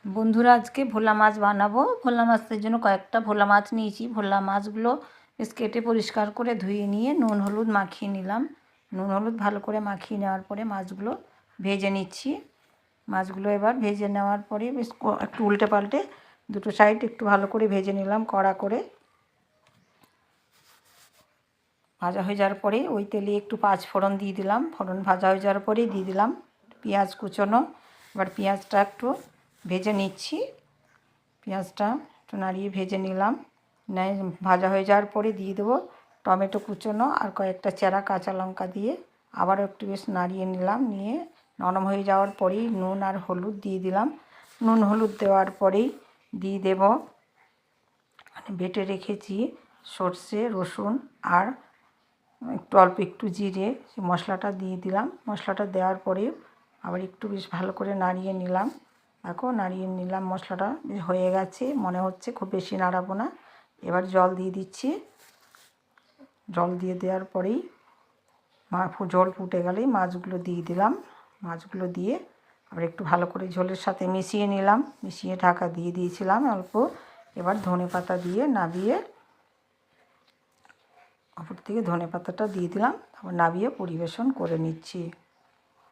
বন্ধুরা, আজকে ভোলা মাছ বানাবো। ভোলা মাছের জন্য কয়েকটা ভোলা মাছ নিয়েছি। ভোলা মাছগুলো বেশ কেটে পরিষ্কার করে ধুয়ে নিয়ে নুন হলুদ মাখিয়ে নিলাম। নুন হলুদ ভালো করে মাখিয়ে নেওয়ার পরে মাছগুলো ভেজে নিচ্ছি। মাছগুলো এবার ভেজে নেওয়ার পরে বেশ একটু উল্টে পাল্টে দুটো সাইড একটু ভালো করে ভেজে নিলাম কড়া করে। ভাজা হয়ে যাওয়ার পরে ওই তেলে একটু পাঁচ ফোড়ন দিয়ে দিলাম। ফোড়ন ভাজা হয়ে যাওয়ার পরেই দিয়ে দিলাম পেঁয়াজ কুচোনো। এবার পেঁয়াজটা একটু ভেজে নিচ্ছি। পেঁয়াজটা একটু নাড়িয়ে ভেজে নিলাম। ভাজা হয়ে যাওয়ার পরে দিয়ে দেবো টমেটো কুচোনো আর কয়েকটা চেরা কাঁচা লঙ্কা দিয়ে আবারও একটু বেশ নাড়িয়ে নিলাম। নিয়ে নরম হয়ে যাওয়ার পরেই নুন আর হলুদ দিয়ে দিলাম। নুন হলুদ দেওয়ার পরেই দিয়ে দেব বেটে রেখেছি সর্ষে রসুন আর অল্প একটু জিরে, সেই মশলাটা দিয়ে দিলাম। মশলাটা দেওয়ার পরে আবার একটু বেশ ভালো করে নাড়িয়ে নিলাম। দেখো নাড়িয়ে নিলাম, মশলাটা হয়ে গেছে মনে হচ্ছে, খুব বেশি নাড়াবো না। এবার জল দিয়ে দিচ্ছি। জল দিয়ে দেওয়ার পরেই জল ফুটে গেলেই মাছগুলো দিয়ে দিলাম। মাছগুলো দিয়ে আবার একটু ভালো করে ঝোলের সাথে মিশিয়ে নিলাম। মিশিয়ে ঢাকা দিয়ে দিয়েছিলাম অল্প। এবার ধনেপাতা দিয়ে নাবিয়ে ওপর থেকে ধনেপাতাটা দিয়ে দিলাম। তারপর নাবিয়ে পরিবেশন করে নিচ্ছি।